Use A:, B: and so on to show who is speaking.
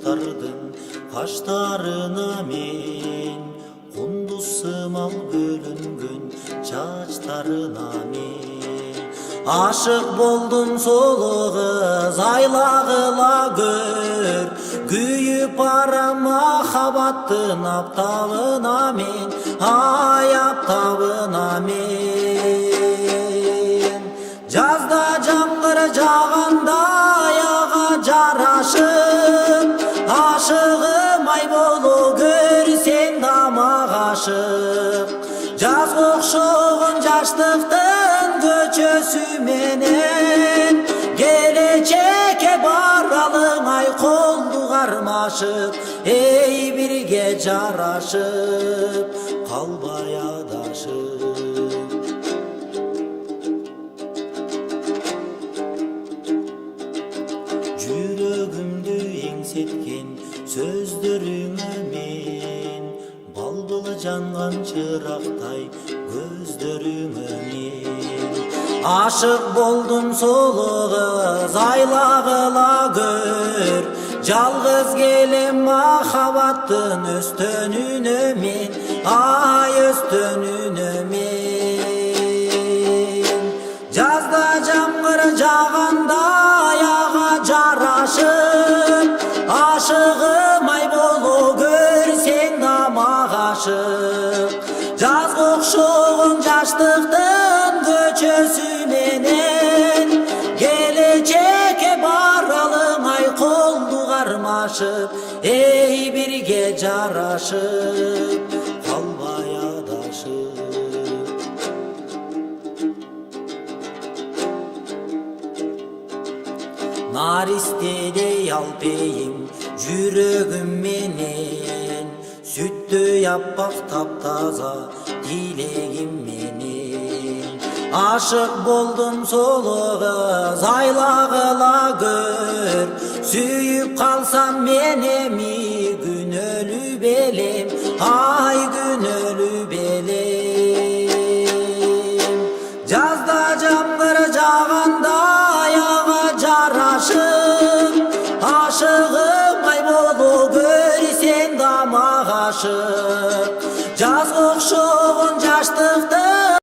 A: жаштардын каштарына мен, кундуз сымал бөлүнгөн чачтарына мен. Ашык болдум соло кыз айлагыла көр, күйүп барам махабаттын аптабына мен, ай аптабына мен. Жазда жамгыр жааганда аяга жарашып, ашыгым ай боло көр сен да мага ашык. Жазга окшогон жаштыктын көчөсү менен, келечекке баралың ай колду кармашып, эй бирге жарашып калбай адашып. Жүрөгүмдү эңсеткен сөздөрүңө мен, балбыл жанган чырактай көздөрүңө мен. Ашык болдум соло кыз айлагыла көр, жалгыз келем махабаттын өстөнүнө мен, ай өстөнүнө мен. Жазда жамгыр жааганда аяга жарашып, ашыгым ай боло көр сен да мага ашык. Жазга окшогон жаштыктын көчөсү менен, келечекке баралың ай колду кармашып, эй бирге жарашып калбай адашып. Наристедей алпейим жүрөгүм менен, сүттөй аппак таптаза тилегим менен. Ашык болдум соло кыз айлагыла көр, сүйүп калсам мен эми күнөөлүү белем, ай күнөөлүү белем. Жазда жамгыр жааганда